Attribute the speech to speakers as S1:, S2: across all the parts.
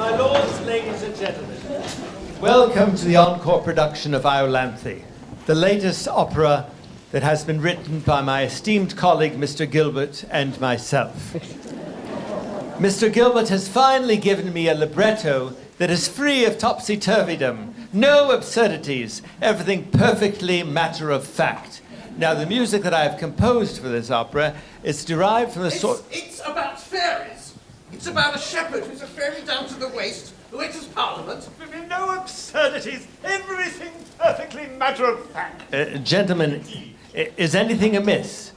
S1: My lords, ladies and gentlemen, welcome to the encore production of Iolanthe, the latest opera that has been written by my esteemed colleague, Mr. Gilbert, and myself. Mr. Gilbert has finally given me a libretto that is free of topsy-turvydom, no absurdities, everything perfectly matter of fact. Now, the music that I have composed for this opera is derived from the sort...
S2: It's about fairies. It's about a shepherd who's a fairy down to the waist, who enters Parliament.
S3: No absurdities, everything perfectly matter of fact.
S1: Gentlemen, is anything amiss?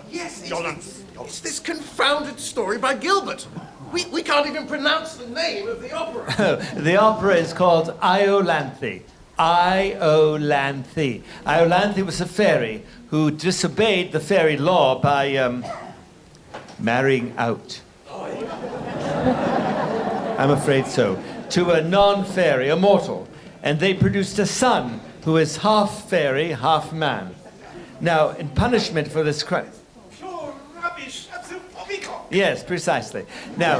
S2: Yes, it's this confounded story by Gilbert. We can't even pronounce the name of the opera.
S1: The opera is called Iolanthe. Iolanthe. Iolanthe was a fairy who disobeyed the fairy law by marrying out. I'm afraid so. To a non-fairy, a mortal. And they produced a son who is half fairy, half man. Now, in punishment for this crime...
S3: Pure rubbish, that's a poppycock.
S1: Yes, precisely. Now,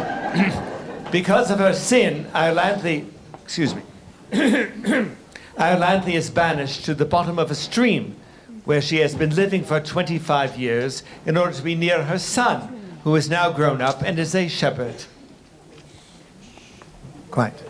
S1: because of her sin, Iolanthe... Excuse me. Iolanthe is banished to the bottom of a stream where she has been living for 25 years in order to be near her son, who is now grown up and is a shepherd. Quite.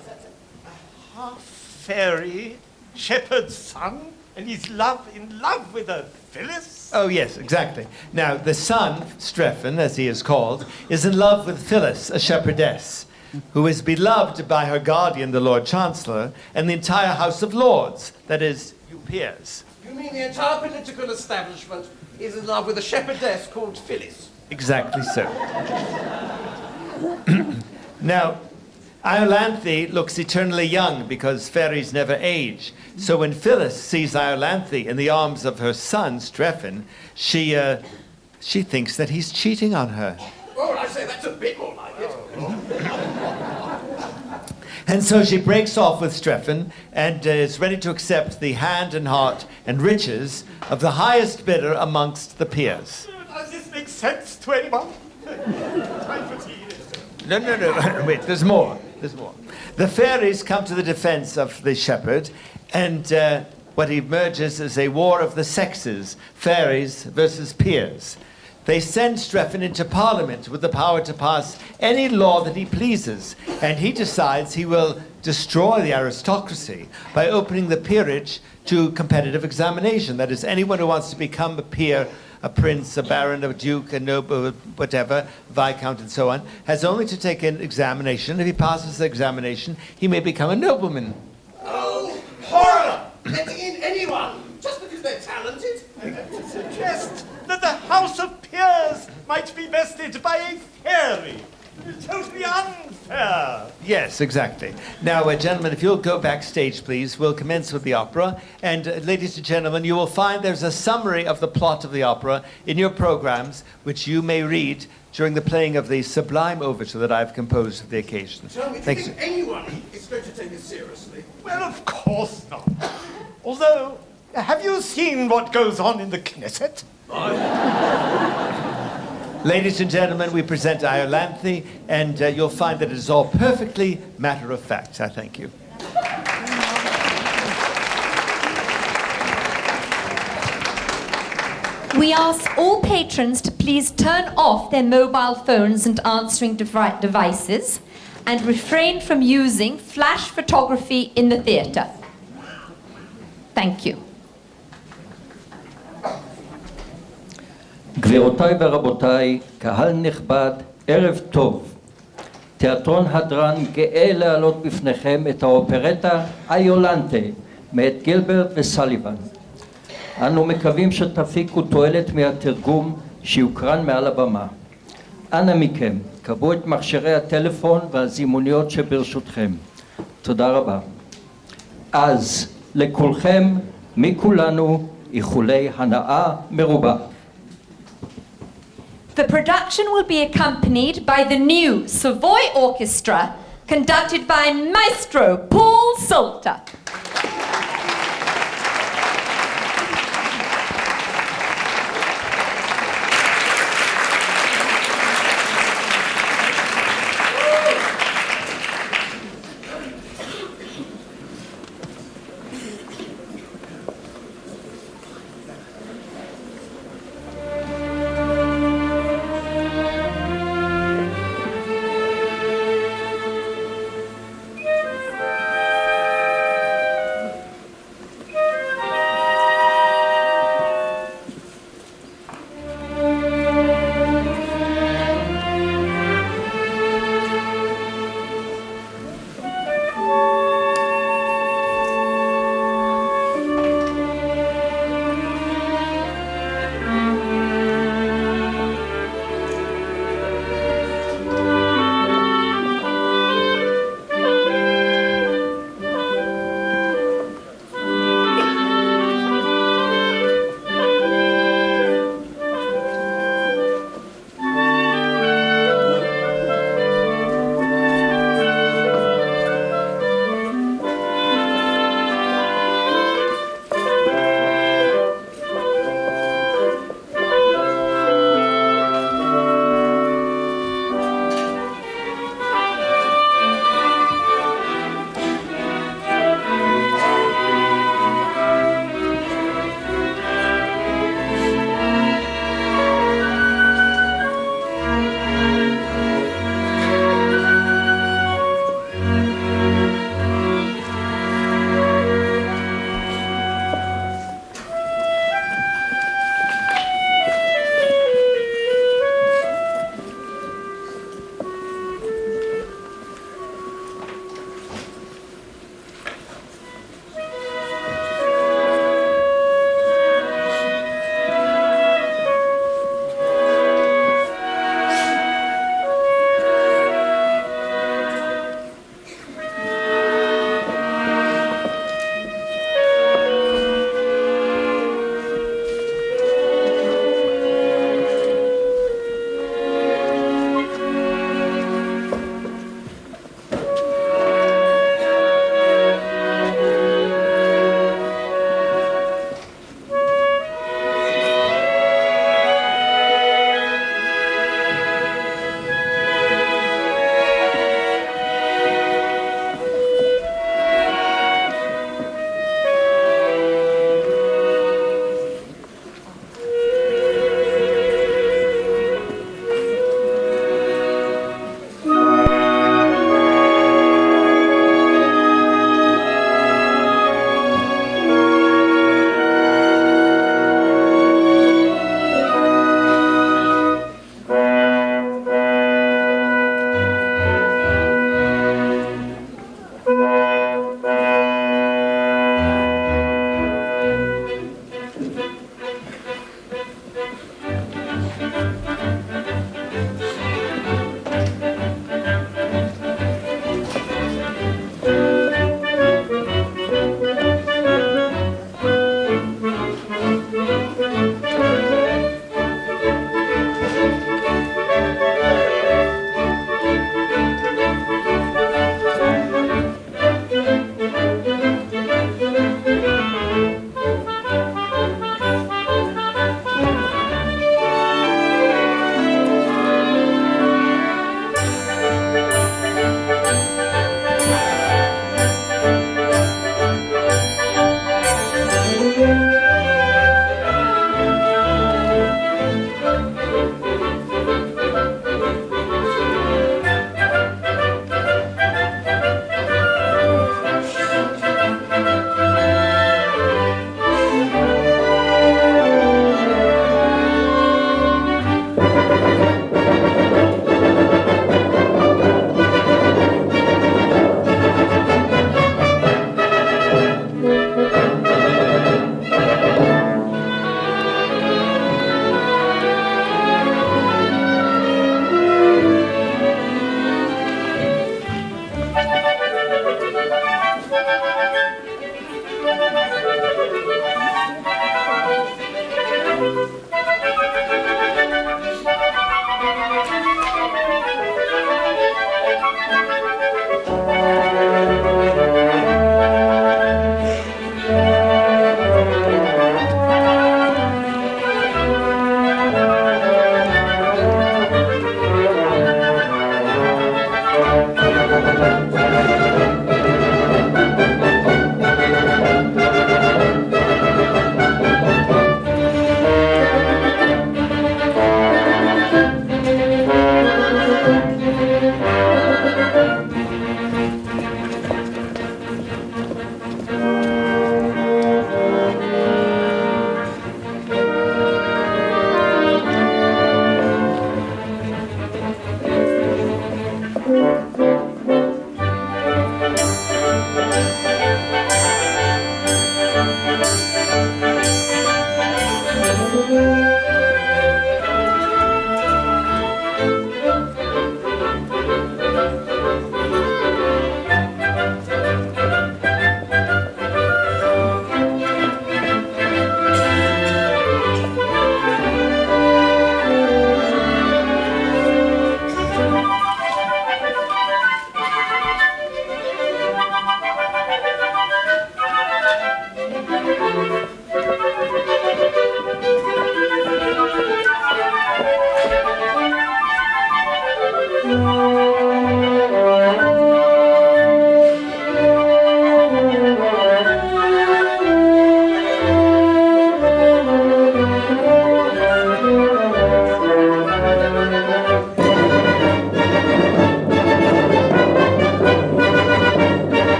S3: Half fairy, shepherd's son, and he's in love with a Phyllis?
S1: Oh, yes, exactly. Now, the son, Strephon, as he is called, is in love with Phyllis, a shepherdess, who is beloved by her guardian, the Lord Chancellor, and the entire House of Lords, that is, you peers.
S2: You mean the entire political establishment is in love with a shepherdess called Phyllis?
S1: Exactly so. Now, Iolanthe looks eternally young because fairies never age. So when Phyllis sees Iolanthe in the arms of her son, Strephon, she thinks that he's cheating on her.
S2: Oh, I say that's a bit more like it.
S1: And so she breaks off with Strephon and is ready to accept the hand and heart and riches of the highest bidder amongst the peers.
S3: Does this make sense to anyone? Time for tea.
S1: No. Wait, there's more. The fairies come to the defense of the shepherd, and what emerges is a war of the sexes, fairies versus peers. They send Strephon into Parliament with the power to pass any law that he pleases, and he decides he will destroy the aristocracy by opening the peerage to competitive examination. That is, anyone who wants to become a peer, a prince, a baron, a duke, a noble, whatever, viscount, and so on, has only to take an examination. If he passes the examination, he may become a nobleman.
S2: Oh, horror! Letting in anyone, just because they're talented.
S3: To suggest that the House of Peers might be bested by a fairy. Totally unfair.
S1: Yes, exactly. Now, gentlemen, if you'll go backstage, please, we'll commence with the opera. And, ladies and gentlemen, you will find there's a summary of the plot of the opera in your programs, which you may read during the playing of the sublime overture that I've composed for the occasion.
S2: Tell me, do you think anyone is going to take it seriously?
S3: Well, of course not. Although, have you seen what goes on in the Knesset?
S1: Ladies and gentlemen, we present Iolanthe, and you'll find that it is all perfectly matter of fact. I thank you.
S4: We ask all patrons to please turn off their mobile phones and answering devices and refrain from using flash photography in the theatre. Thank you.
S5: גבירותיי ורבותיי, קהל נכבד, ערב טוב. תיאטרון הדרן גאה להעלות בפניכם את האופרטה איולנטה מאת גילברט וסליבן. אנו מקווים שתפיקו תועלת מהתרגום שיוקרן מעל הבמה. אנא מכם, קבעו את מכשירי הטלפון והזימוניות שברשותכם. תודה רבה. אז לכולכם, מכולנו, איחולי הנאה מרובה.
S4: The production will be accompanied by the new Savoy Orchestra, conducted by Maestro Paul Salter.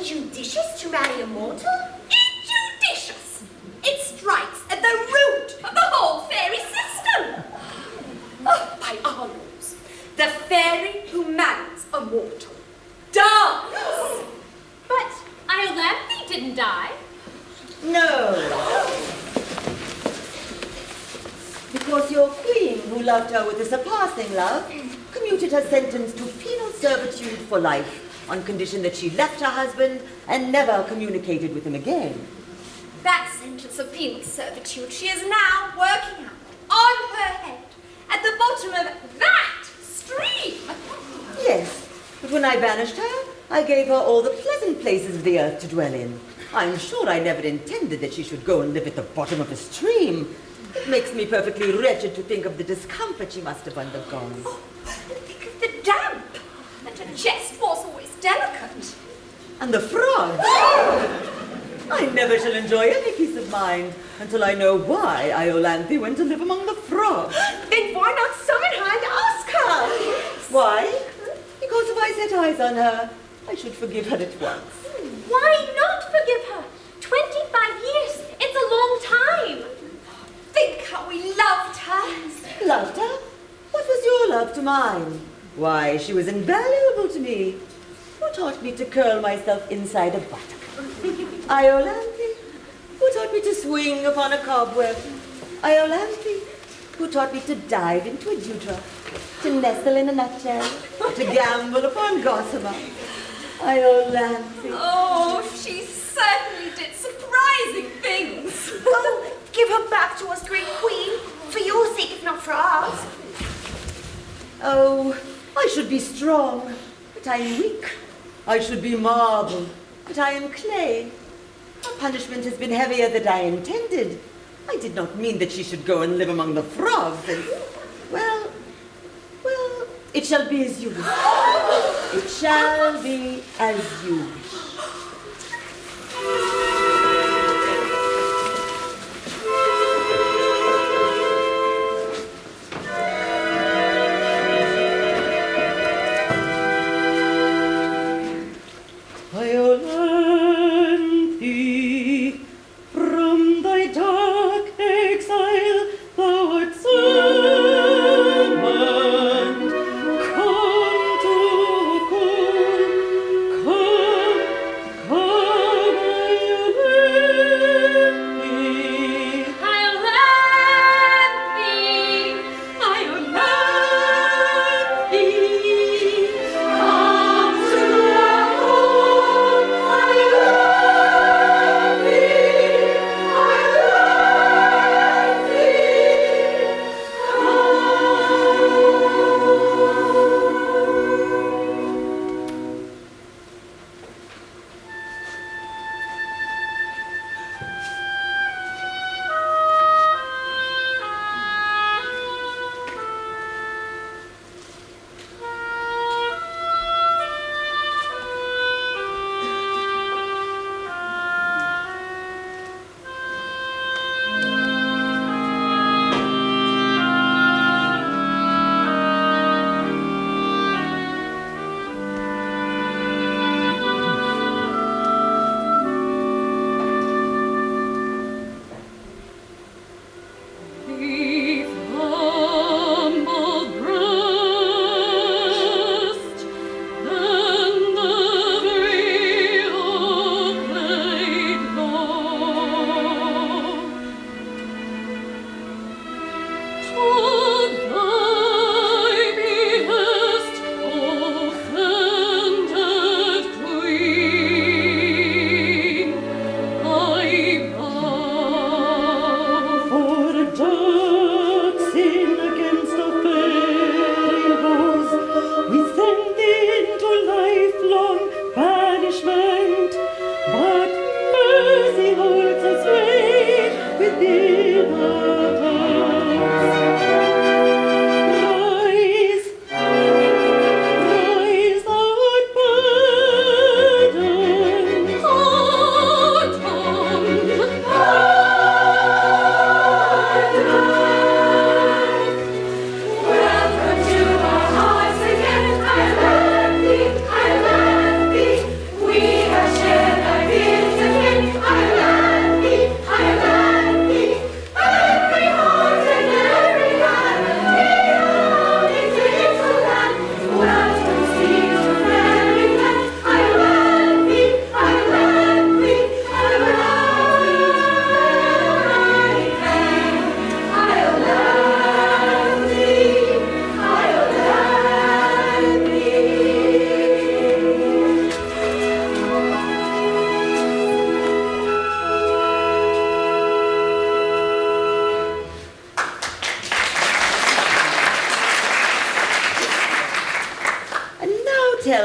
S6: Injudicious to marry a mortal? Injudicious! It strikes at the root loved her with a surpassing love, commuted her sentence to penal servitude for life, on condition that she left her husband and never communicated with him again.
S7: That sentence of penal servitude she is now working out on her head at the bottom of that stream.
S6: Yes, but when I banished her, I gave her all the pleasant places of the earth to dwell in. I'm sure I never intended that she should go and live at the bottom of a stream. It makes me perfectly wretched to think of the discomfort she must have undergone.
S7: Oh, think of the damp. And her chest was always delicate.
S6: And the frogs. I never shall enjoy any peace of mind until I know why Iolanthe went to live among the frogs.
S7: Then why not summon her and ask her?
S6: Why? Because if I set eyes on her, I should forgive her at once.
S7: Why not forgive her? 25 years. It's a long time. Think how we loved her.
S6: Loved her? What was your love to mine? Why, she was invaluable to me. Who taught me to curl myself inside a buttock? Iolanthe, who taught me to swing upon a cobweb? Iolanthe, who taught me to dive into a dewdrop, to nestle in a nutshell, to gamble upon gossamer. Iolanthe.
S7: Oh, she certainly did surprising things.
S8: Oh, give her back to us, great queen, for your sake, if not for ours.
S6: Oh, I should be strong, but I am weak. I should be marble, but I am clay. Her punishment has been heavier than I intended. I did not mean that she should go and live among the frogs and, well, it shall be as you wish. It shall be as you wish.
S9: Iolanthe, from thy dark exile thou art summoned. Come to cool, come,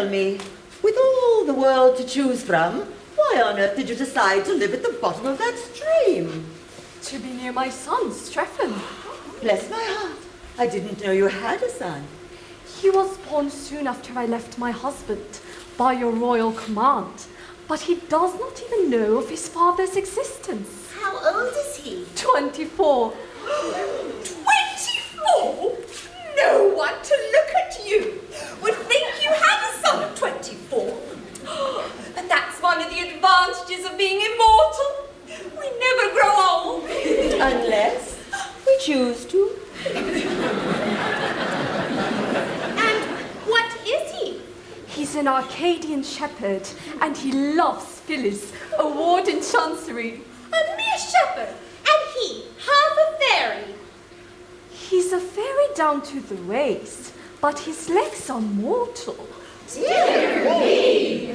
S6: tell me, with all the world to choose from, why on earth did you decide to live at the bottom of that stream?
S10: To be near my son, Strephon.
S6: Bless my heart. I didn't know you had a son.
S10: He was born soon after I left my husband, by your royal command. But he does not even know of his father's existence.
S8: How old is he?
S10: 24.
S7: 24? No one to look at you would think you had a son of 24. And that's one of the advantages of being immortal. We never grow old.
S6: Unless we choose to.
S7: And what is he?
S10: He's an Arcadian shepherd, and he loves Phyllis, a ward in Chancery.
S7: A mere shepherd, and he half a fairy.
S10: He's a fairy down to the waist, but his legs are mortal.
S7: Dear me!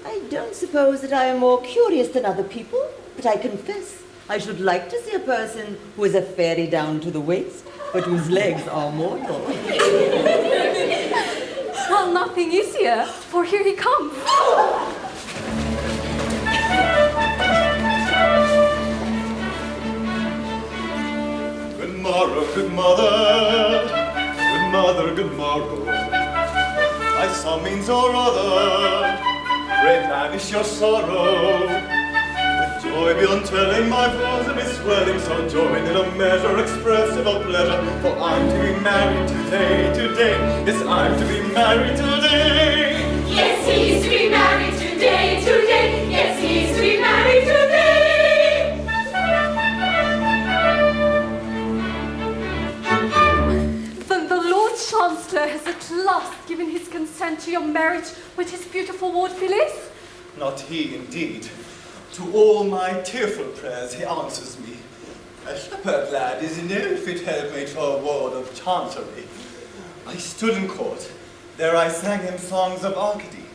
S6: I don't suppose that I am more curious than other people, but I confess I should like to see a person who is a fairy down to the waist, but whose legs are mortal.
S10: Well, nothing easier, for here he comes.
S3: Good morrow, good mother. Good mother, good morrow. By some means or other, great vanish your sorrow. With joy beyond telling, my bosom is swelling, so joined in a measure expressive of pleasure. For I'm to be married today, today. Yes, I'm to be married today.
S7: Yes, he's to be married today, today. Yes, he's to be married today.
S10: Then the Lord Chancellor has at last given his consent to your marriage with his beautiful ward Phyllis?
S3: Not he, indeed. To all my tearful prayers he answers me. A shepherd lad is no fit helpmate for a ward of Chancery. I stood in court. There I sang him songs of Arcady,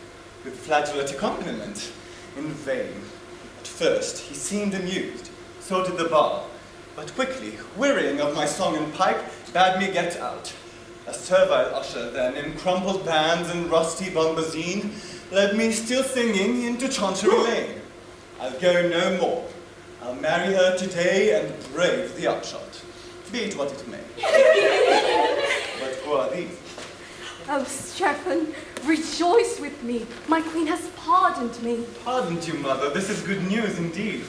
S3: with flageolet accompaniment. In vain. At first he seemed amused, so did the bar. But quickly, wearying of my song and pipe, bade me get out. A servile usher then, in crumpled bands and rusty bombazine, led me still singing into Chancery Lane. I'll go no more. I'll marry her today and brave the upshot, be it what it may. But who are these?
S10: Oh, Strephon, rejoice with me. My queen has pardoned me.
S3: Pardoned you, mother. This is good news indeed.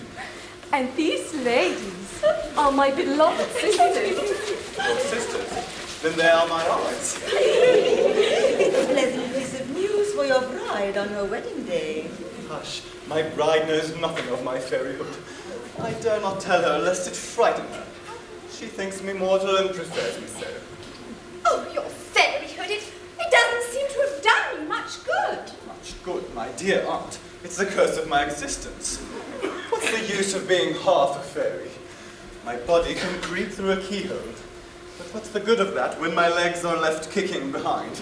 S10: And these ladies are my beloved sisters.
S3: Your sisters? Then they are my aunts.
S6: It's a pleasant piece of news for your bride on her wedding day.
S3: Hush, my bride knows nothing of my fairyhood. I dare not tell her lest it frighten her. She thinks me mortal and prefers me so.
S7: Oh, your fairyhood, it doesn't seem to have done you much good.
S3: Much good, my dear aunt. It's the curse of my existence. What's the use of being half a fairy? My body can creep through a keyhole. But what's the good of that when my legs are left kicking behind?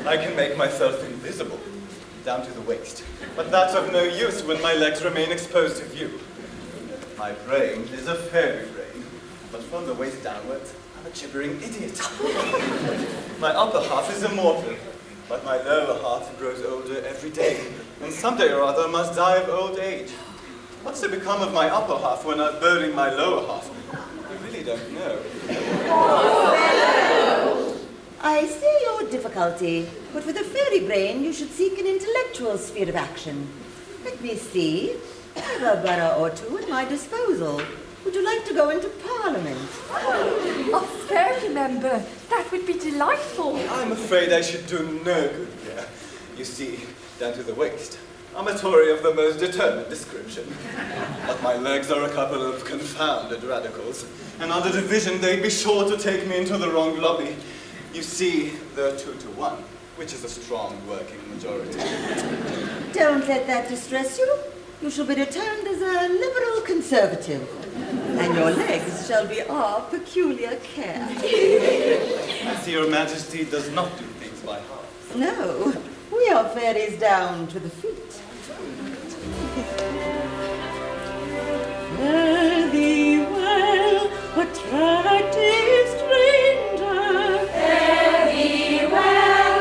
S3: I can make myself invisible, down to the waist. But that's of no use when my legs remain exposed to view. My brain is a fairy brain, but from the waist downwards, I'm a gibbering idiot. My upper half is immortal, but my lower half grows older every day, and someday or other must die of old age. What's to become of my upper half when I'm burying my lower half? I really don't know.
S6: I see your difficulty, but with a fairy brain, you should seek an intellectual sphere of action. Let me see. I have a borough or two at my disposal. Would you like to go into Parliament?
S10: A fairy member, that would be delightful.
S3: I'm afraid I should do no good here. You see, down to the waist, I'm a Tory of the most determined description. But my legs are a couple of confounded radicals, and under division they'd be sure to take me into the wrong lobby. You see, they're 2 to 1, which is a strong working majority.
S6: Don't let that distress you. You shall be returned as a liberal conservative, and your legs shall be our peculiar care.
S3: I see your majesty does not do things by half.
S6: No, we are fairies down to the feet.
S9: Fare thee well, attractive stranger.
S7: Fare thee well,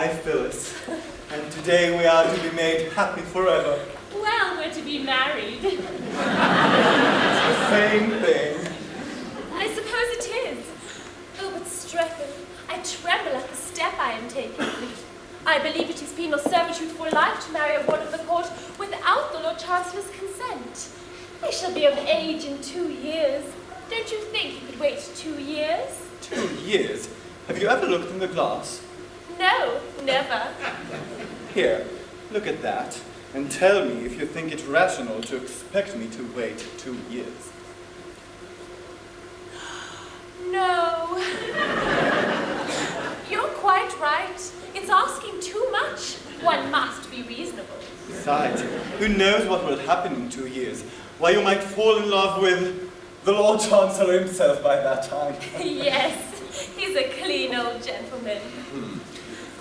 S3: I, Phyllis, and today we are to be made happy forever.
S11: Well, we're to be married.
S3: It's the same thing.
S11: I suppose it is. Oh, but Strephon, I tremble at the step I am taking. I believe it is penal servitude for life to marry a ward of the court without the Lord Chancellor's consent. I shall be of age in 2 years. Don't you think you could wait 2 years?
S3: 2 years? Have you ever looked in the glass?
S11: No, never.
S3: Here, look at that, and tell me if you think it rational to expect me to wait 2 years.
S11: No. You're quite right. It's asking too much. One must be reasonable.
S3: Besides, who knows what will happen in 2 years? Why, you might fall in love with the Lord Chancellor himself by that time.
S11: Yes, he's a clean old gentleman.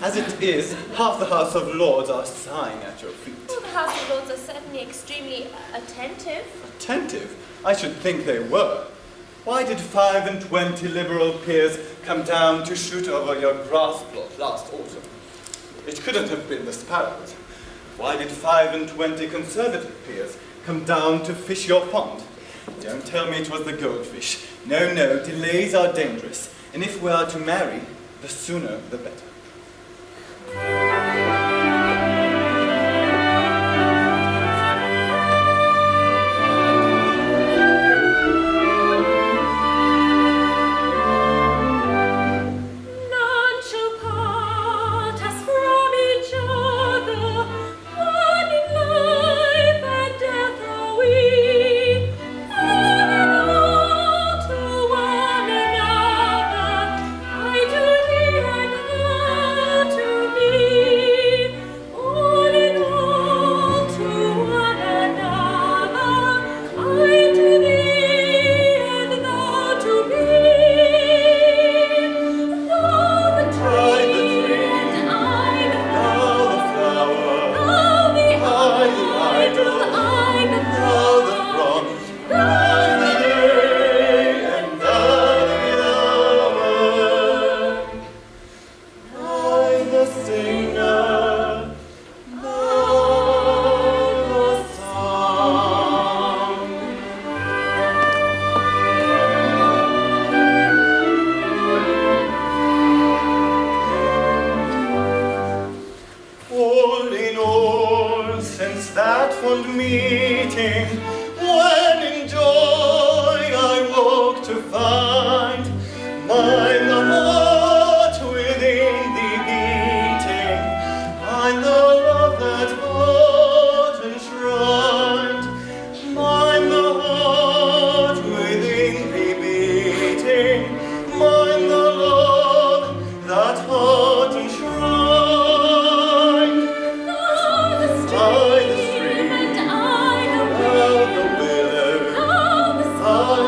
S3: As it is, half the House of Lords are sighing at your feet.
S11: Well, the House of Lords are certainly extremely attentive.
S3: Attentive? I should think they were. Why did 25 Liberal peers come down to shoot over your grass plot last autumn? It couldn't have been the sparrows. Why did 25 Conservative peers come down to fish your pond? Don't tell me it was the goldfish. No, no, delays are dangerous. And if we are to marry, the sooner the better.
S12: I,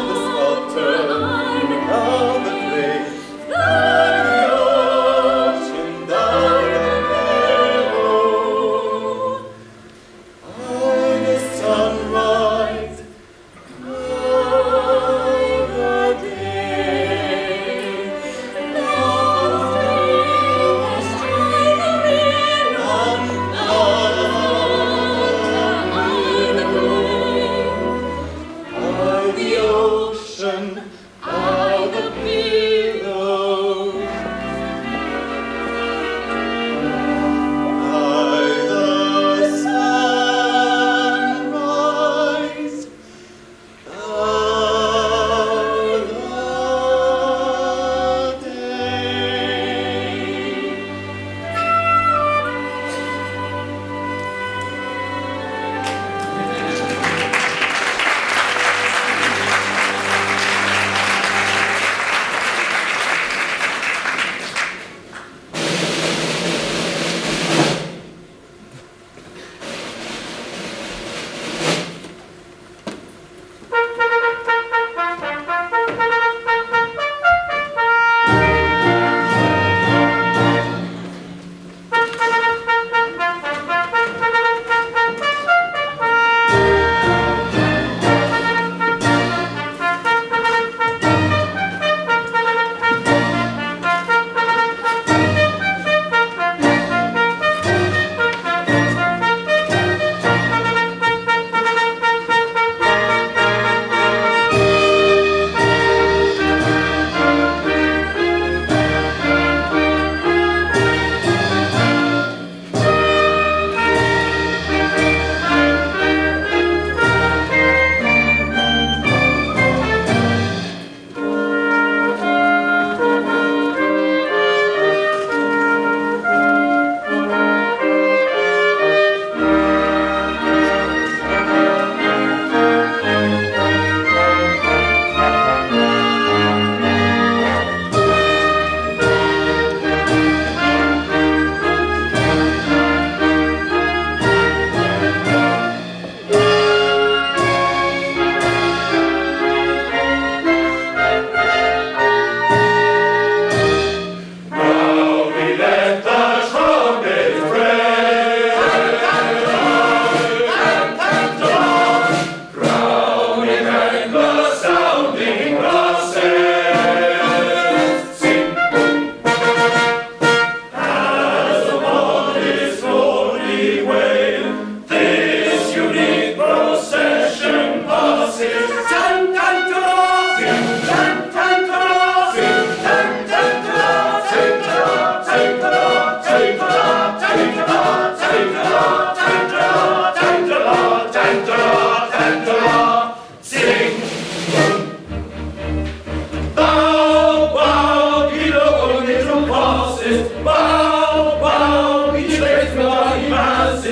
S12: the sculptor,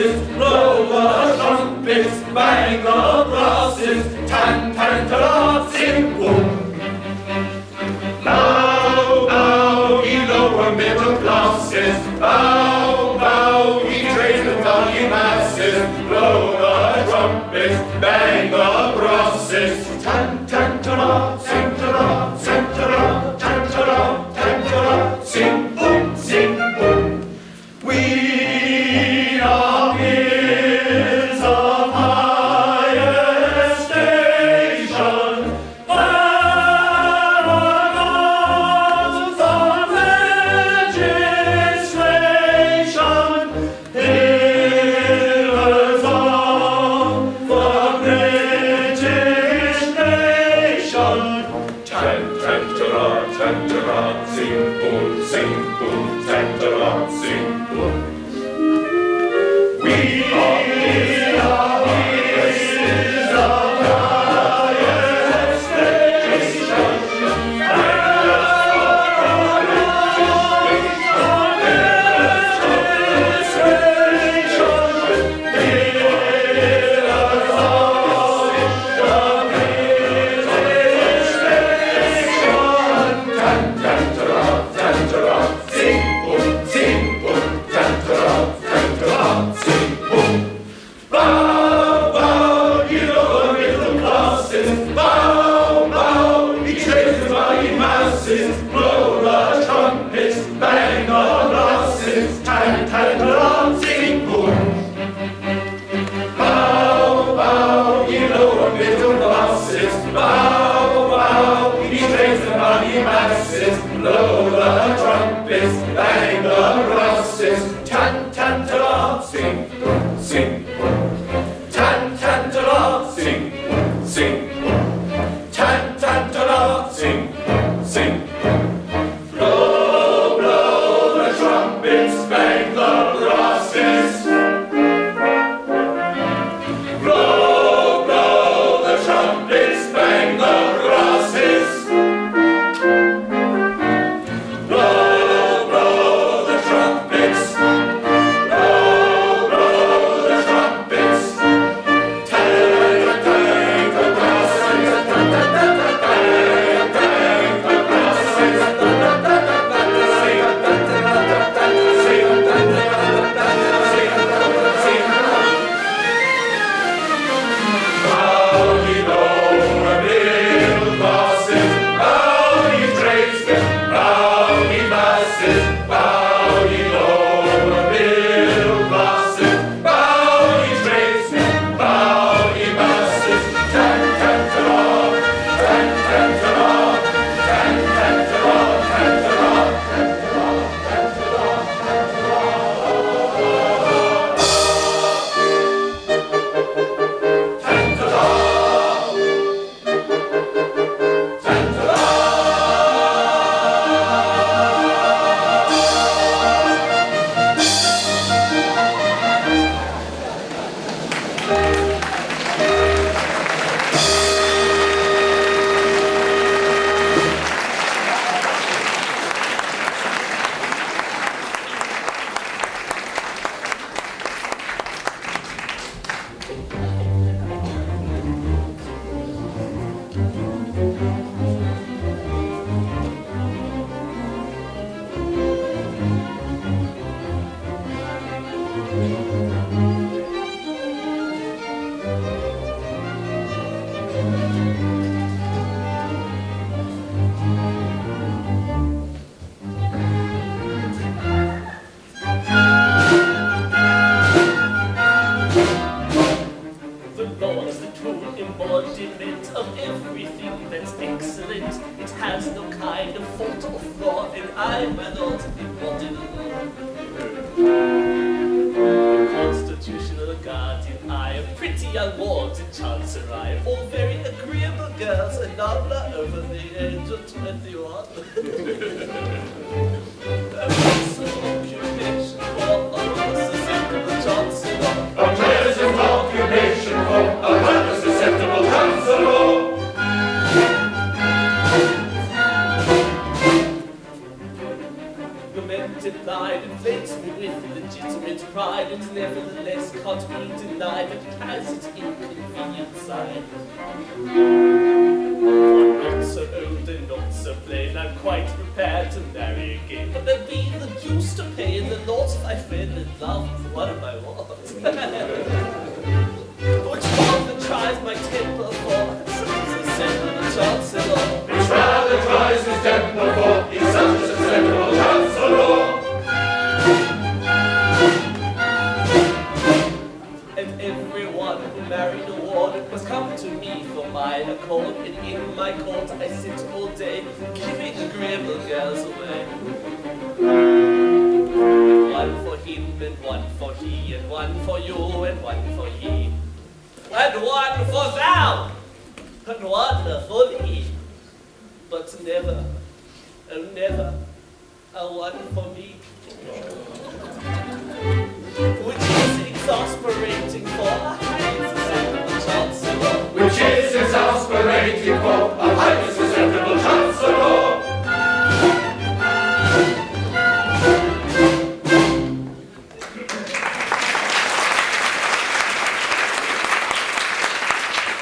S3: brasses, blow the trumpets, bang the brasses, tan tan ta sing boom. Bow, bow, ye lower middle classes, bow, bow, ye trades and value masses, blow the trumpets, bang the brasses, tan tan ta sing ta sing ta tan ta tan ta sing boom, sing boom. We are peers of higher station, paragons of legislation, pillars of the British nation. Tan-tan-ta-ra, sing boom, tan-ta-ra, sing boom. We are peers of higher station, blow the trumpets, bang the brasses, tan tan ta sing boom. Bow, bow, ye lower middle classes, bow, bow, ye trades and money masses, blow the trumpets, bang the brasses, tan tan ta sing boom, sing boom, tan tan ta sing boom, sing boom, tan tan ta sing boom, sing. Blow, blow the trumpets, bang the brasses. Blow, blow the trumpets, bang the brasses. Blow, blow the trumpets. Blow, blow the trumpets.
S12: young wards in Chancellor, all very agreeable girls, and none over the age of 21. A pleasant occupation for a susceptible Chancellor. A pleasant occupation for a susceptible Chancellor. Lamented line inflates me with legitimate its pride, it nevertheless can't be denied that it has its inconvenient side. I'm not so old and not so plain, I'm quite prepared to marry again. But there'd be the deuce to pay in the loss if I fell in love with one of my wants. Which rather tries my temper for, such as the Chancellor.
S13: Which rather tries his temper for, he's such a sensible Chancellor.
S12: And everyone who married a ward must come to me for my accord, and in my court I sit all day, giving agreeable girls away. One for him, and one for he, and one for you, and one for ye. And one for thou, and one for thee. But never, oh never, a one for me. Which is exasperating for a highly susceptible Chancellor.
S13: Which is exasperating for a highly susceptible Chancellor.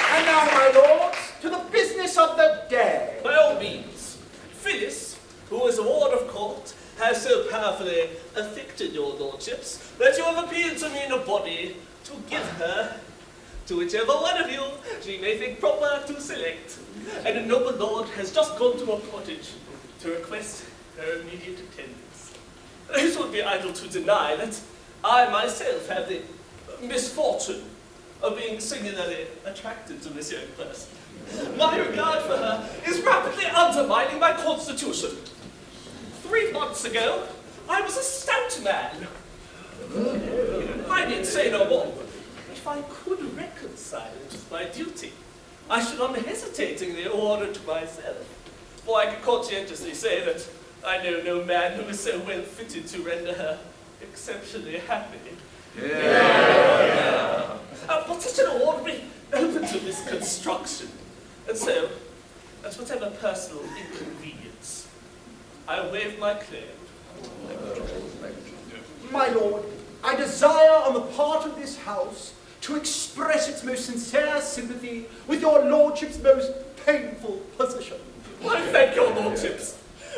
S2: And now, my lords, to the business of the day.
S12: By all means, Phyllis, who is a ward of court, has so powerfully affected your lordships that you have appealed to me in a body to give her to whichever one of you she may think proper to select. And a noble lord has just gone to a cottage to request her immediate attendance. It would be idle to deny that I myself have the misfortune of being singularly attracted to this young person. My regard for her is rapidly undermining my constitution. 3 months ago, I was a stout man. I need say no more. If I could reconcile it with my duty, I should unhesitatingly order to myself. For I can conscientiously say that I know no man who is so well fitted to render her exceptionally happy. But such an order would be open to misconstruction. And so, at whatever personal inconvenience, I waive my claim.
S2: My lord, I desire on the part of this house to express its most sincere sympathy with your lordship's most painful position.
S12: I thank your lordships.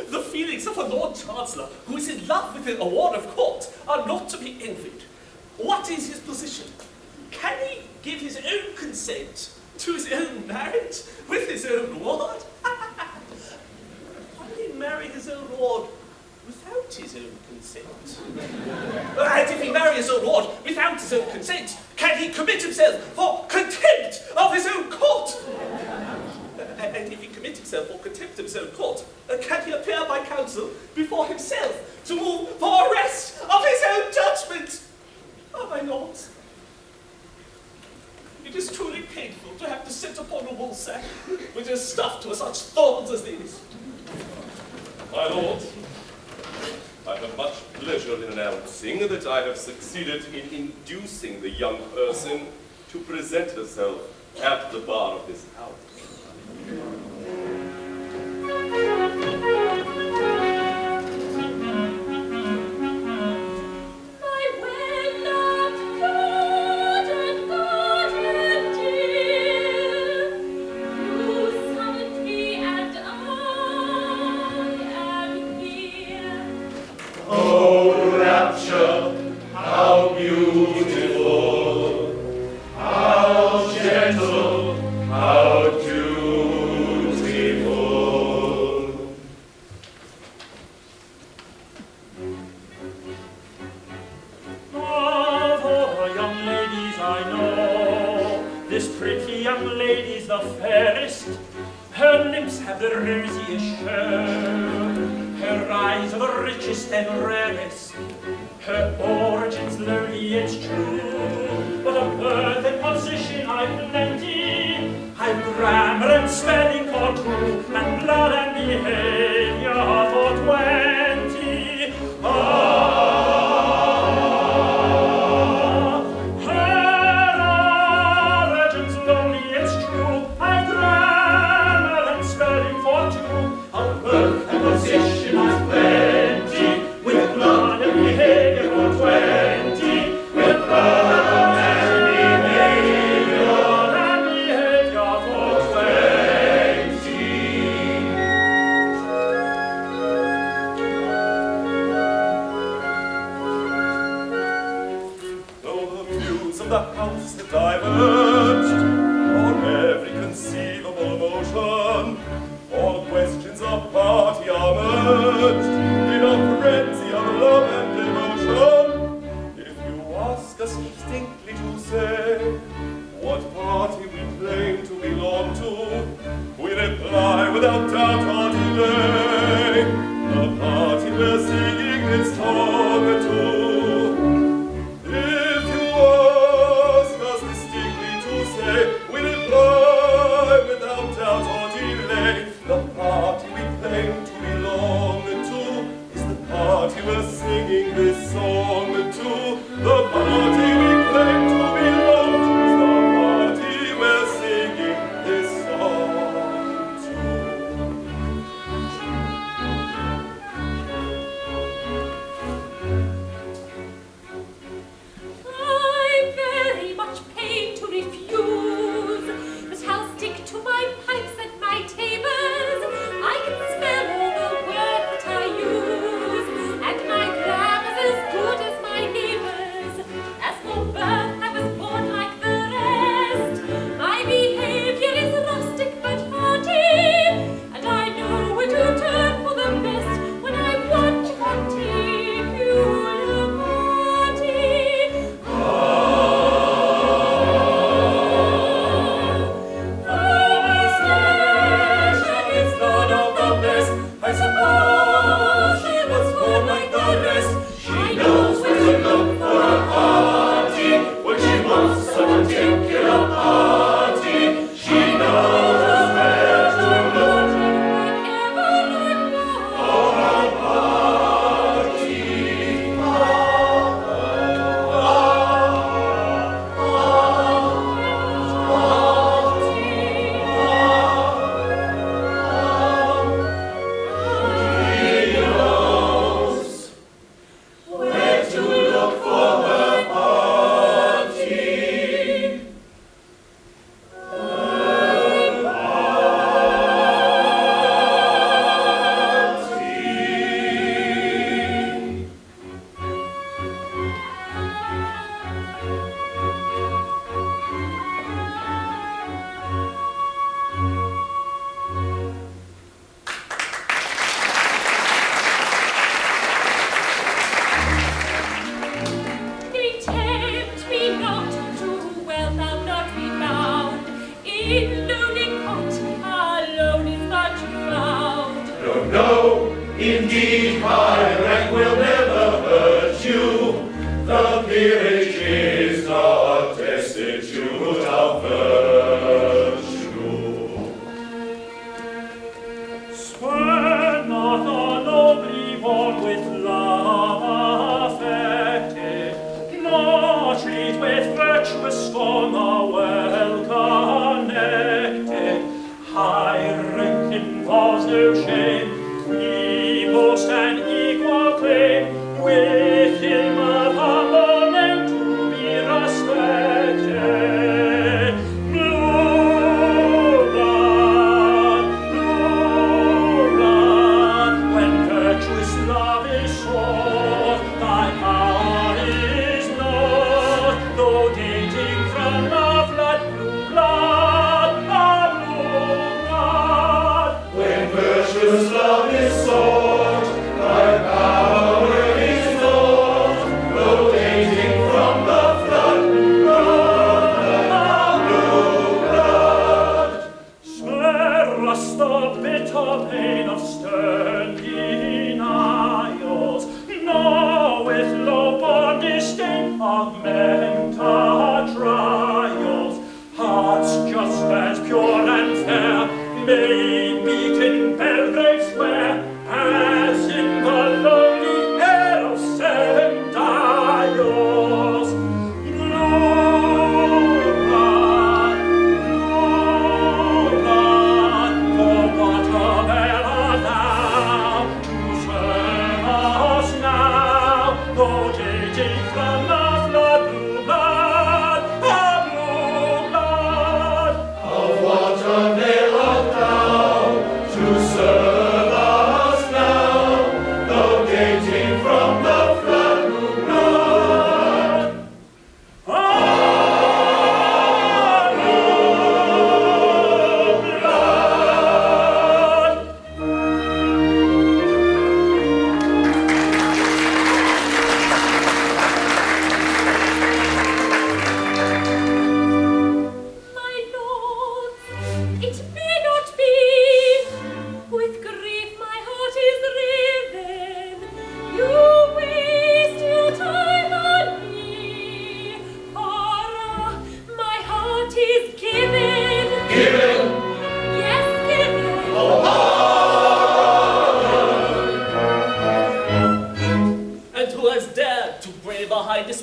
S12: The feelings of a Lord Chancellor who is in love with a ward of court are not to be envied. What is his position? Can he give his own consent to his own marriage with his own ward? Can he marry his own ward without his own consent? And if he marry his own ward without his own consent, can he commit himself for contempt of his own court? And if he commit himself for contempt of his own court, can he appear by counsel before himself to move for arrest of his own judgment? Oh, my lords, it is truly painful to have to sit upon a woolsack which is stuffed with such thorns as these.
S13: My lords, I have much pleasure in announcing that I have succeeded in inducing the young person to present herself at the bar of this house. How beautiful, how gentle, how dutiful.
S9: Of all the young ladies I know, this pretty young lady's the fairest. Her lips have the rosiest show, her eyes are the richest and rarest. Her origin's lowly, it's true, but of birth and position I've plenty. I've grammar and spelling for two, and blood and behavior for 20. Her origin's lowly, it's true. I've grammar and spelling for two, of birth and position I've plenty, with blood and behavior for 20.
S13: the house that diverged on every conceivable emotion. All questions of party are merged in a frenzy of love and devotion. If you ask us distinctly to say what party we claim to belong to, we reply without doubt or delay, the party we're singing this song to. If you ask us distinctly to say, we reply without doubt or delay, the party we claim to belong to is the party we're singing this song to. The party we claim to belong to is the party we're singing this song to.
S11: I'm very much pained to refuse, but I'll stick to my pipes and my tables. I can spell all the words that I use, and my grammar's as good as my neighbours. As for birth, I was born like the rest. My behaviour is rustic but hearty, and I know where to turn for the best when I want to particular party.
S13: Is none of the best. I suppose she was born like the rest. She knows where to look for a party when she wants a particular party. She knows where to look for a party. Where to look for her party.
S11: They tempt me not to wealth, I'll not be bound. In lonely cot, alone is much found.
S13: No, no, indeed, high rank will never hurt you. The peerage is not destitute of virtue.
S9: Swear not the nobly born with love affected, nor treat with virtuous scorn the well connected. High rank involves no shame, we boast an equal claim, with him of humble name to be respected. Blue blood, when virtuous love is sought, thy power is not, though dating from the flood. Blue blood,
S13: When virtuous love is sought, thy power is not, though dating from the flood. Blue blood.
S9: spare us the bitter pain of stern denials, nor with low-born disdain augment our trials. Hearts just as pure and fair may meet in Belgrave Square, as in the lonely air of seven dials. Blue blood, for what avail art thou to serve us now? Though dating from the flood, blue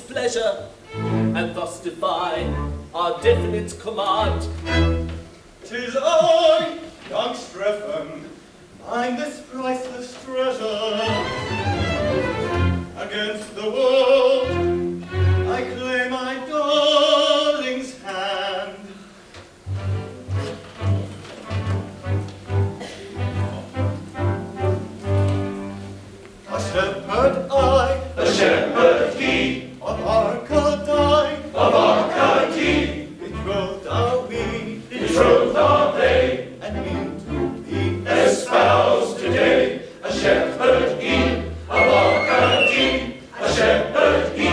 S12: displeasure, and thus defy our definite command.
S3: 'Tis I, young Strephon, find this priceless treasure. Against the world, I claim my darling's hand. A shepherd I, a shepherd he, of Arcady, betrothed are we, betrothed are they, and mean to be espoused today. A shepherd he, of Arcady, a shepherd he,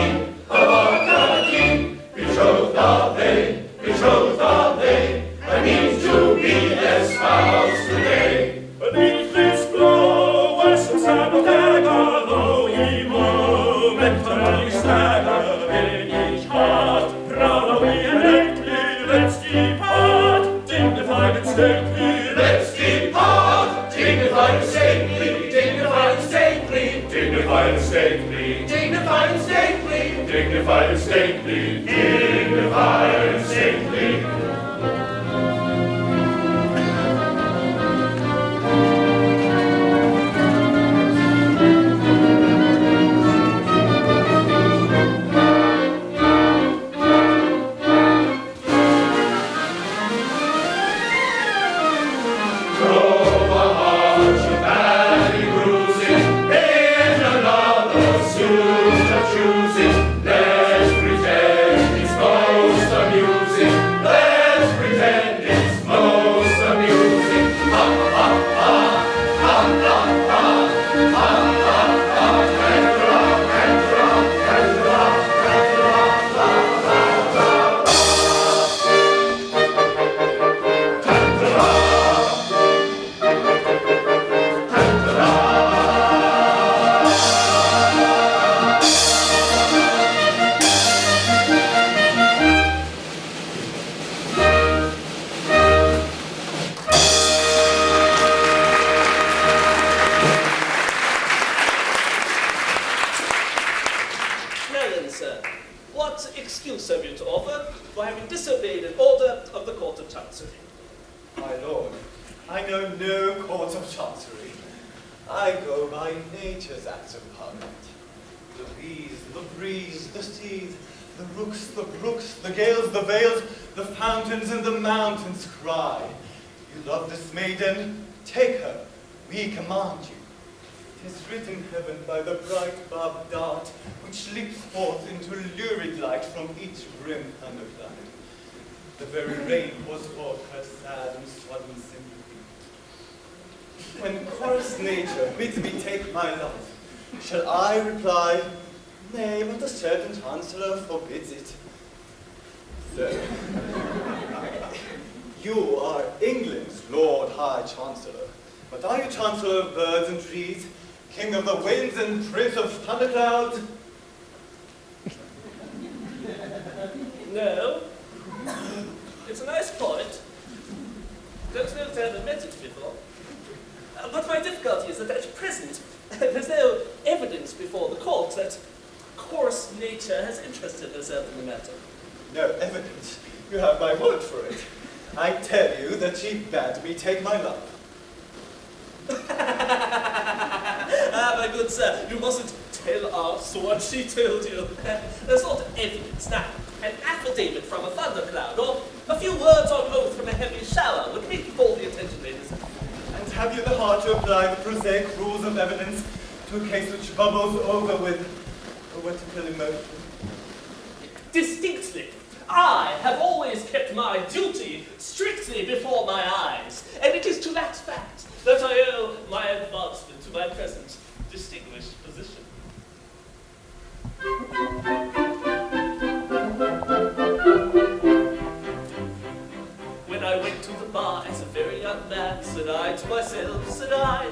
S3: of Arcady, betrothed are they, and mean to be espoused today.
S9: Beneath this blow, west and south of dagger, though ye momentarily stagger in each heart, proud are we and lately, let's depart, dignified and stately,
S3: Let's depart, dignified and stately, dignified and stately,
S9: dignified and stately,
S3: dignified and stately,
S9: dignified and stately, dignified and stately.
S3: Let's pretend it's most amusing. Ha ha ha, ha ha ha, ha ha ha,
S12: excuse have you to offer for having disobeyed an order of the Court of Chancery?
S3: My lord, I know no court of chancery. I go by nature's acts of parliament. The breeze, the seas, the rooks, the brooks, the gales, the vales, the fountains and the mountains cry. You love this maiden, take her, we command you. 'Tis written heaven by the bright barbed dart, which leaps forth into lurid light from each grim thundercloud. The very rain pours forth her sad and swaddling sympathy. When chorus nature bids me take my life, shall I reply, nay, but the certain Chancellor forbids it? Sir, you are England's Lord High Chancellor, but are you Chancellor of birds and trees, King of the winds and Prince of thunderclouds?
S12: No. It's a nice point. Don't know if I ever met it before. But my difficulty is that at present, there's no evidence before the court that coarse nature has interested herself in the matter.
S3: No evidence. You have my word for it. I tell you that she bade me take my life.
S12: My good sir, you mustn't tell us what she told you. There's not evidence now. An affidavit from a thundercloud, or a few words on oath from a heavy shower would make all the attention, ladies.
S3: And have you the heart to apply the prosaic rules of evidence to a case which bubbles over with poetical emotion?
S12: Distinctly. I have always kept my duty strictly before my eyes, and it is to that fact that I owe my advancement to my present distinguished position. When I went to the bar as a very young man, said I to myself, said I,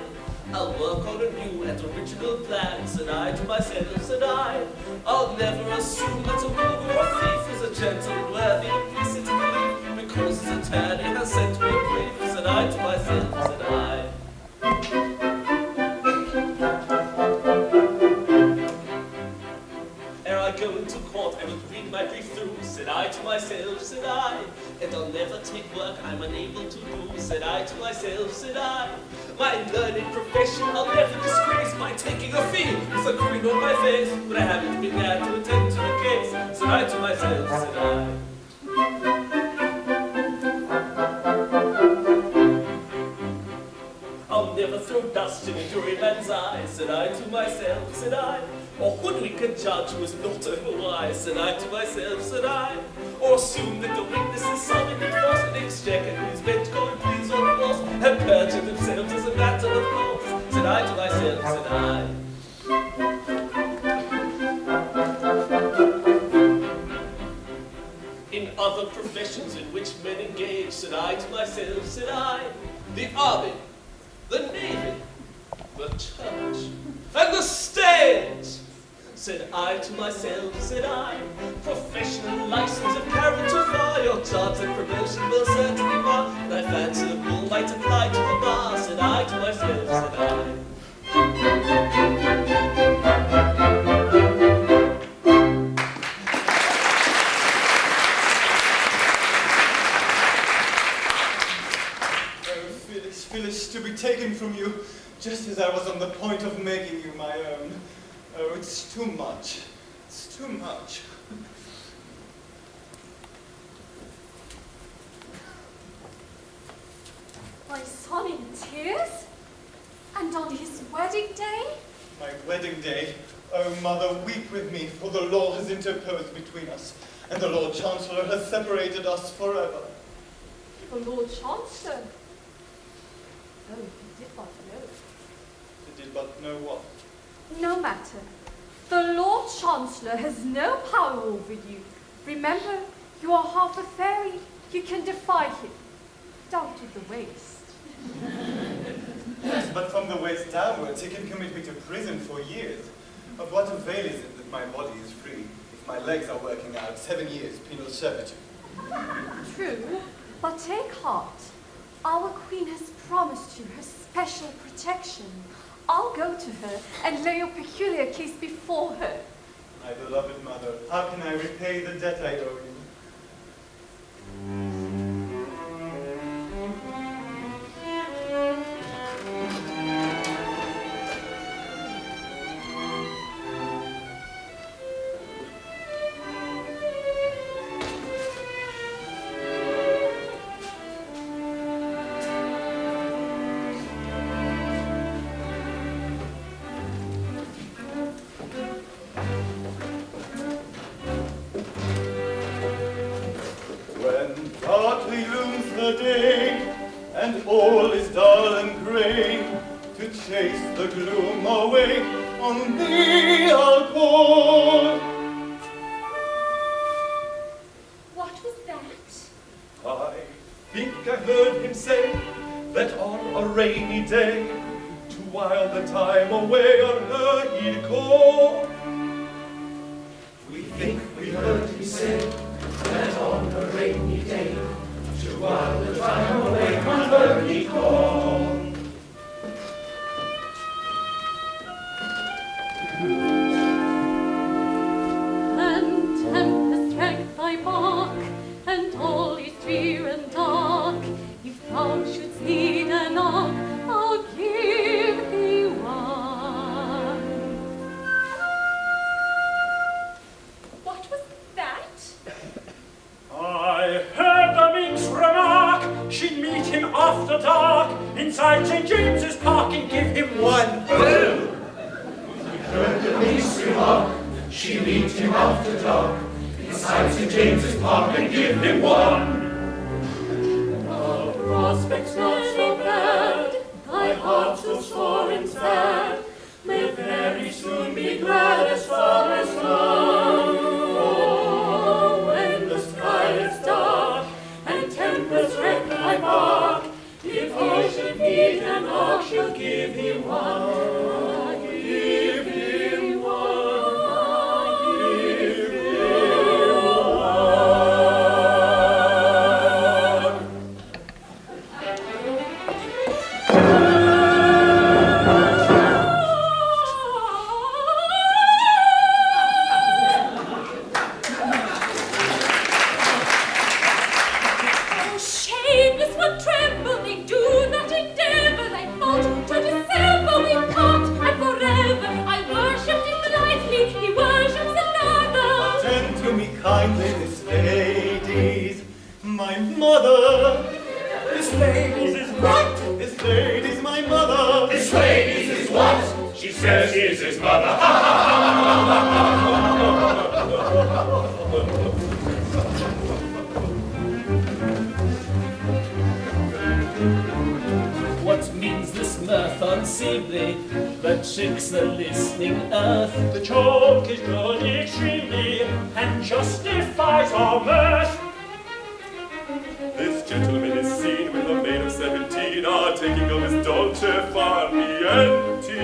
S12: I'll work on a new and original plan, said I to myself, said I, I'll never assume that a robber or thief is a gentleman worthy of decent belief, because his attorney has sent me a brief, said I to myself, said I. Ere I go into court, court, I will bring my grief through, said I to myself, said I. And I'll never take work I'm unable to do, said I to myself, said I. My learned profession I'll never disgrace by taking a fee with a grin on my face, but I haven't been there to attend to a case, said I to myself, said I. I'll never throw dust in a juryman's eye, said I to myself, said I. Or hoodwink a judge who is not overwise, said I to myself, said I. Or assume that the witnesses solid and false and exchequer whose bench go and please or remorse have perjured themselves as a matter of course, said I to myself, said I. In other professions in which men engage, said I to myself, said I. The army, the navy, the church, and the stage, said I to myself, said I. Professional license have carried too far, your chance and promotion will certainly bar, and I fancy the bull might apply to a bar, said I to myself, said I.
S3: Phyllis, to be taken from you just as I was on the point of making you my own. Oh, it's too much. It's too much.
S10: My son in tears? And on his wedding day?
S3: My wedding day? Oh, mother, weep with me, for the law has interposed between us, and the Lord Chancellor has separated us forever.
S10: The Lord Chancellor? Oh, he did but know.
S3: He did but know what?
S10: No matter. The Lord Chancellor has no power over you. Remember, you are half a fairy. You can defy him. Down to the waist.
S3: Yes, but from the waist downwards, he can commit me to prison for years. Of what avail is it that my body is free, if my legs are working out 7 years penal servitude?
S10: True, but take heart. Our queen has promised you her special protection. I'll go to her and lay your peculiar case before her.
S3: My beloved mother, how can I repay the debt I owe you? kindly this lady's my mother.
S9: This lady's is what?
S3: This lady's my mother.
S9: This lady's is what? She says is his mother. What means this mirth unseemly? The chicks are listening earth. The joke is good extremely and justifies our mirth.
S13: This gentleman is seen with a maid of 17, taking of his dolce far niente.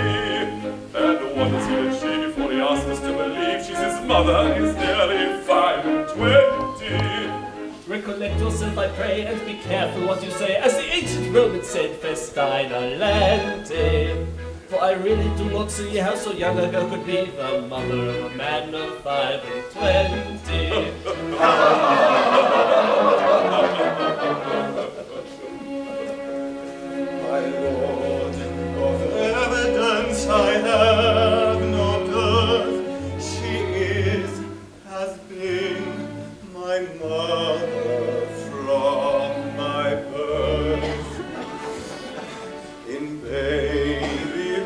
S13: And wonders he that she, before he asks us to believe she's his mother, is nearly 5 and 20.
S9: Recollect yourself, I pray, and be careful what you say, as the ancient Romans said, Festina lente. For I really do not see how so young a girl could be the mother of a man of 5 and 20.
S3: My lord, of evidence I have no dearth. She is, has been, my mother from my birth. In babyhood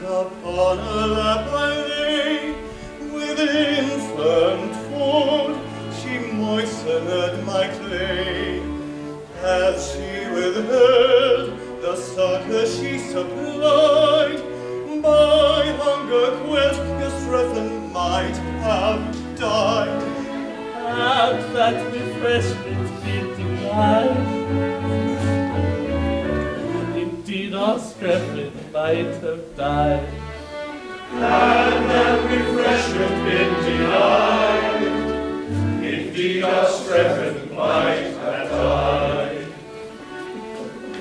S3: upon her lap I lay, with infant food she moistened my clay. As she withheld the succor she supplied, by hunger quelt, your Strephon might have died.
S9: Had that refreshment been denied, indeed our Strephon might have died.
S14: Had that refreshment been denied, indeed our Strephon might have died.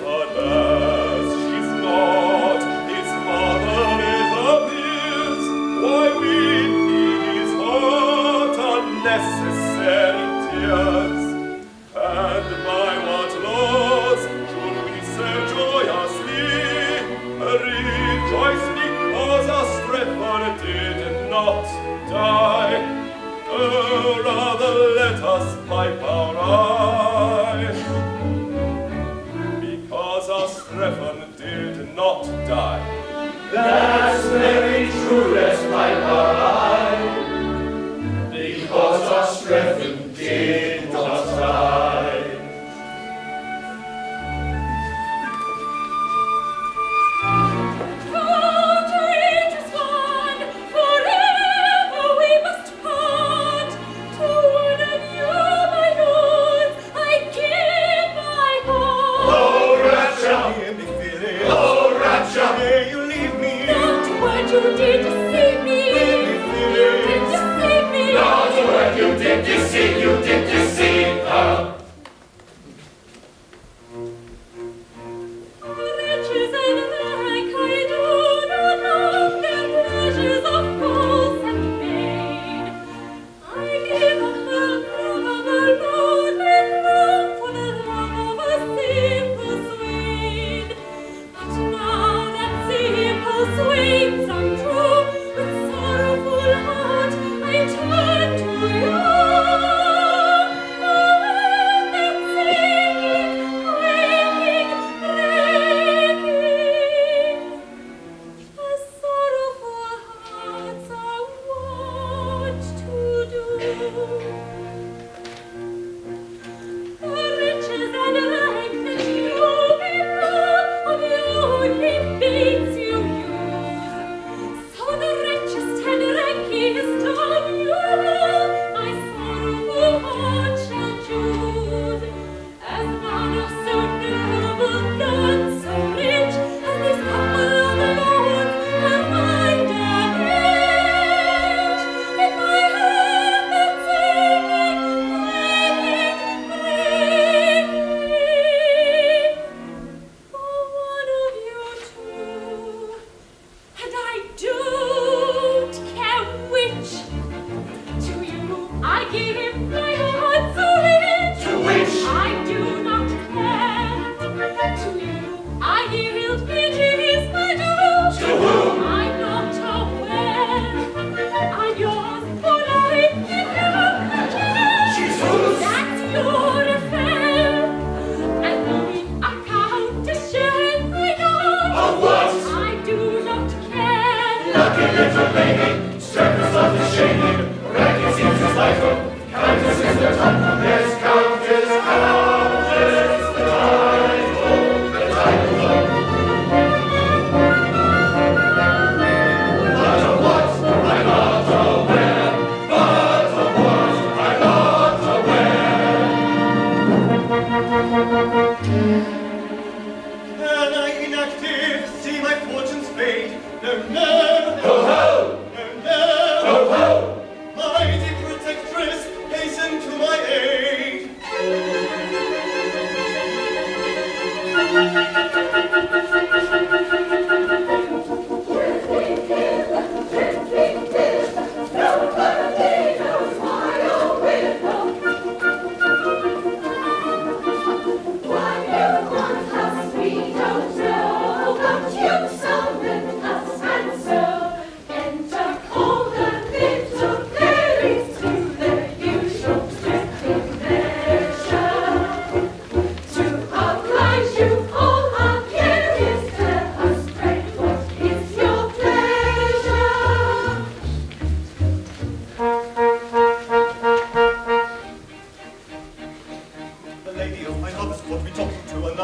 S13: Alas, she's not his mother, it appears. Why weep these hot unnecessary tears? And by what laws should we so joyously rejoice because our Strephon did not die? Oh, rather let us pipe our eye, because our Strephon did not die.
S14: That's very true, let's pipe our eye, because our Strephon did not die.
S11: You did deceive me. You did deceive me.
S14: Not a word, you did deceive, you did deceive her.
S11: Riches and rank, I do not love their pleasures of false and vain. I give up the love of a lonely love for the love of a simple swain. But now that simple swain's untrue, with sorrowful heart I turn to you.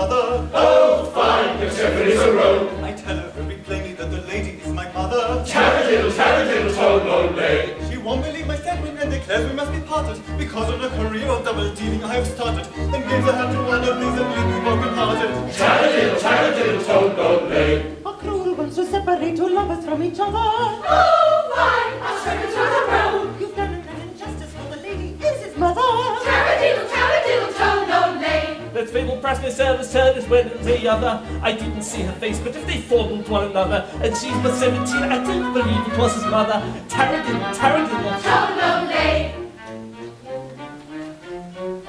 S3: another.
S14: Oh, fine, your shepherd is a rogue.
S3: I tell her very plainly that the lady is my mother.
S14: Taradiddle, Tolloller.
S3: She won't believe my statement and declares we must be parted, because on a career of double dealing I have started. Then gives a hand to one of these and leave me broken-hearted.
S14: Taradiddle, Tolloller.
S6: A cruel one to separate two lovers from each other.
S7: Oh, fine, our shepherds are a rogue.
S6: You've done an injustice, for the lady is his mother.
S7: Taradiddle, Tolloller.
S9: That fable pressed me service turned as when the other. I didn't see her face, but if they fondled one another, and she's but 17, I don't believe it was his mother. Taradiddle,
S7: Tolloller.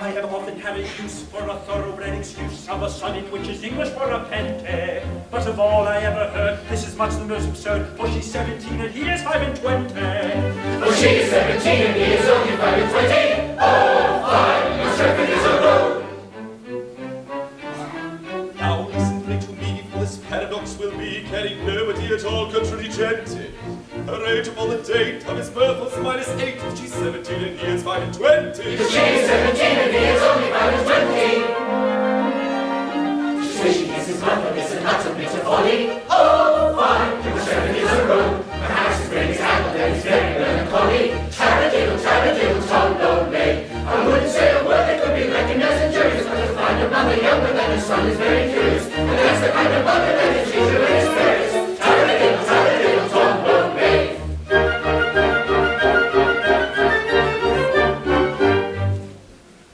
S9: I have often had a use for a thoroughbred excuse of a sonnet which is English for a pente. But of all I ever heard, this is much the most absurd, for she's 17 and he is 5 and 20.
S14: For she is 17 and he is only 5 and 20. Oh, fine, your shepherd is a rogue.
S13: Now listen to me, for this paradox will be carrying nobody at all contradicente. Her age upon the date of his birth was -8. She's 17 and he is 5 and 20.
S14: She is 17 and he is only 5 and 20. She is his mother, is an utter bit of folly. Oh, fine, your shepherd is a rogue. Perhaps his brain is handled and he's very melancholy. Taradiddle, Tolloller. I wouldn't say a word that could be reckoned as injurious, but to find a mother younger than his son is very curious. And that's the kind of mother that is usually experienced. Taradiddle, Tolloller.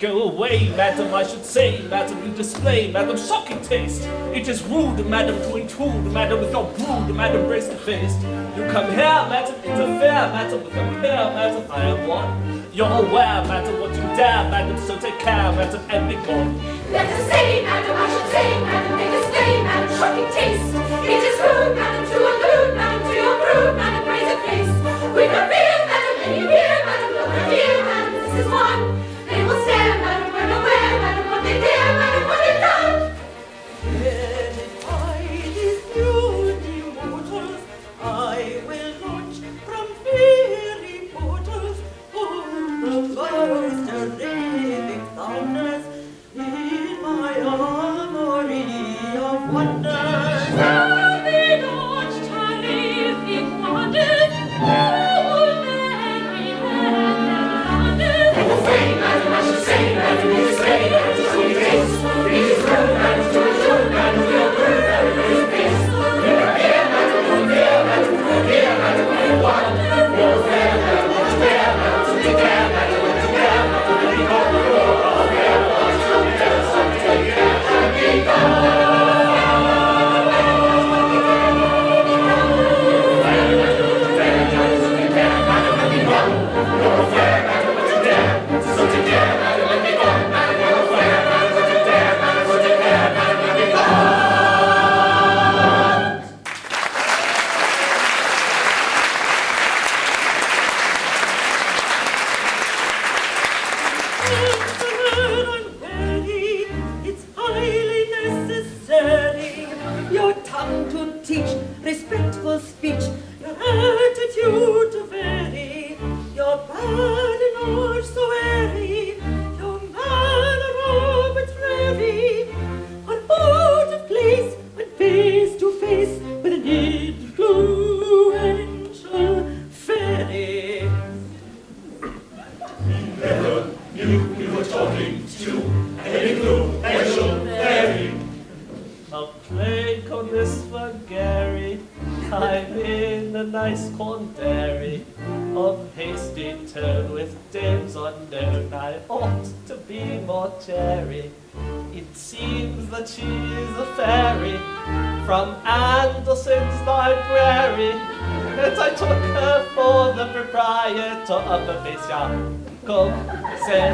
S9: Go away, madam, I should say, madam, you display, madam, shocking taste. It is rude, madam, to intrude, madam, with your brood, madam, brace the face. You come here, madam, interfere, madam, with a pair, madam, I am one. You're aware, madam, what you dare, madam, so take care, madam, and be gone.
S7: Let us say, madam, I should say, madam, they display, madam, shocking taste. It is rude, madam, to allude, madam, to your brood, madam, raise a face. We reveal, madam, any beer, madam, look reveal, madam, this is one. They will stare, madam, we're aware, madam, what they dare, madam, what they've done.
S6: By these beauty mortals, I will launch from fairy portals over the most terrific thunders in my armory of wonders.
S11: From the large terrific wonders, oh, Mary,
S14: Madam, I should say, madam, you display, madam, to sweet taste. It is rude, madam, to intrude, madam, to your brood, madam, raise a face. You appear, madam, you fear, madam, you appear, madam, I am one. You fair, madam, what you wear, madam, so take care, madam, what you wear, madam, and be gone. Oh, fair, what you wear, so take care, and be gone.
S6: Respectful speech, your attitude to vary, your badinage so airy, your manner arbitrary, are out of place when face to face with an influential fairy.
S14: Never knew we were talking to an influential fairy.
S9: A plague on this one, Gary. I'm in a nice quandary of hasty tone with dames unknown. I ought to be more chary. It seems that she is a fairy from Anderson's library, and I took her for the proprietor of the mission. Come, say,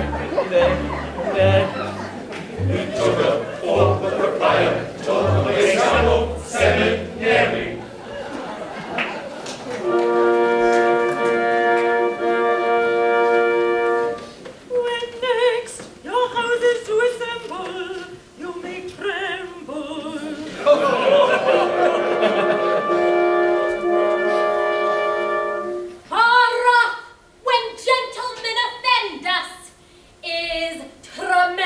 S14: We took her for the proprietor of the seminary.
S6: When next your houses to assemble, you may tremble.
S11: Horror, when gentlemen offend us, is tremendous.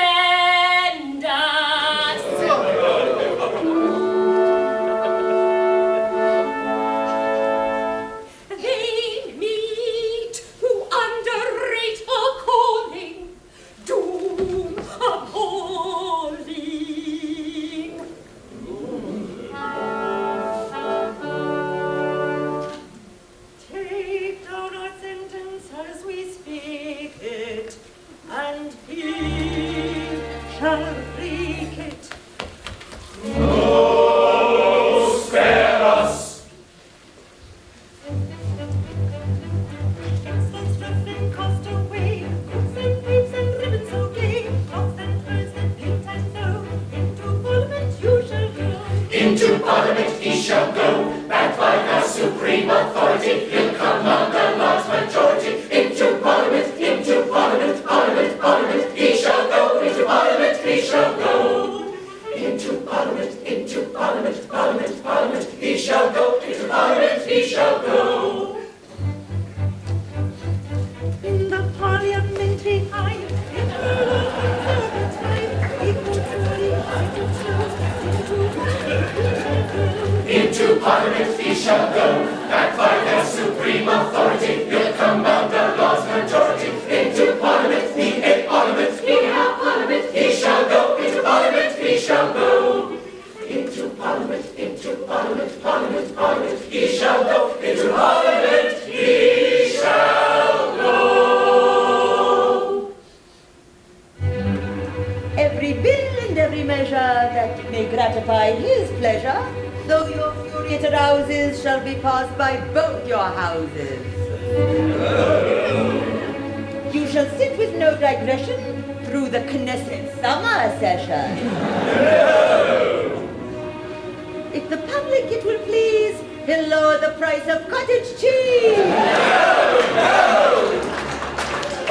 S14: Parliament he shall go, backed by their supreme authority. He'll command a law's majority. Into Parliament, he Parliament, he shall go. Into Parliament, he shall go. Into Parliament, Parliament, Parliament, he shall go. Into Parliament, he shall go.
S6: Every bill and every measure that may gratify his pleasure, though your fury it arouses, shall be passed by both your houses. You shall sit with no digression through the Knesset summer session. If the public it will please, he'll lower the price of cottage cheese.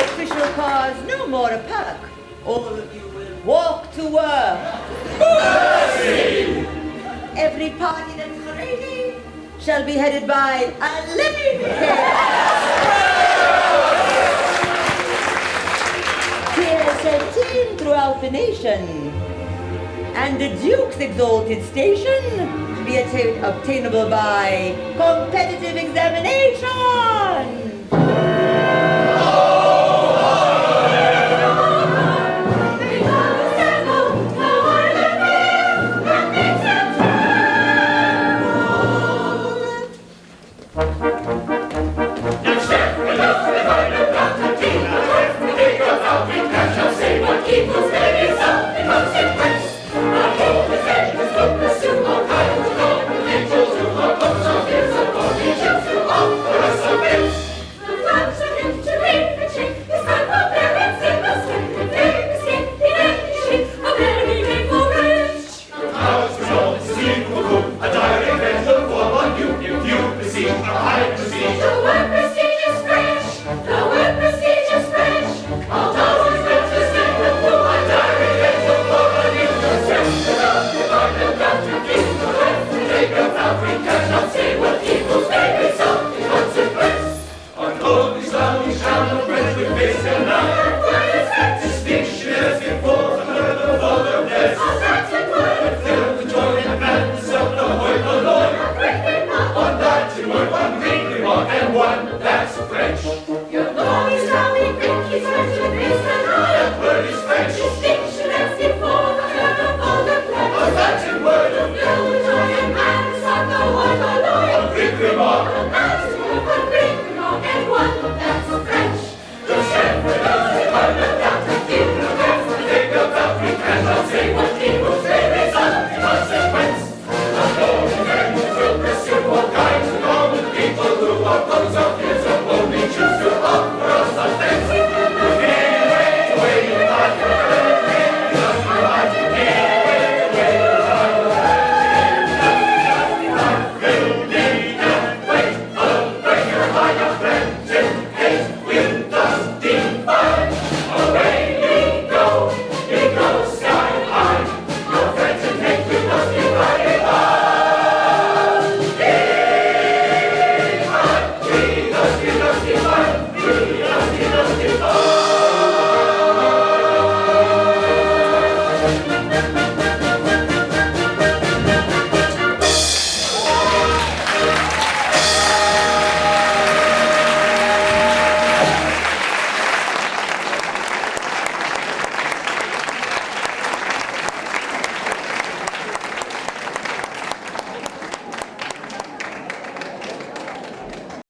S6: Official cars no more a perk. All of you will walk to work. Mercy! Every party that's ready shall be headed by a living Tears shall teem throughout the nation, and the Duke's exalted station be obtainable by competitive examination.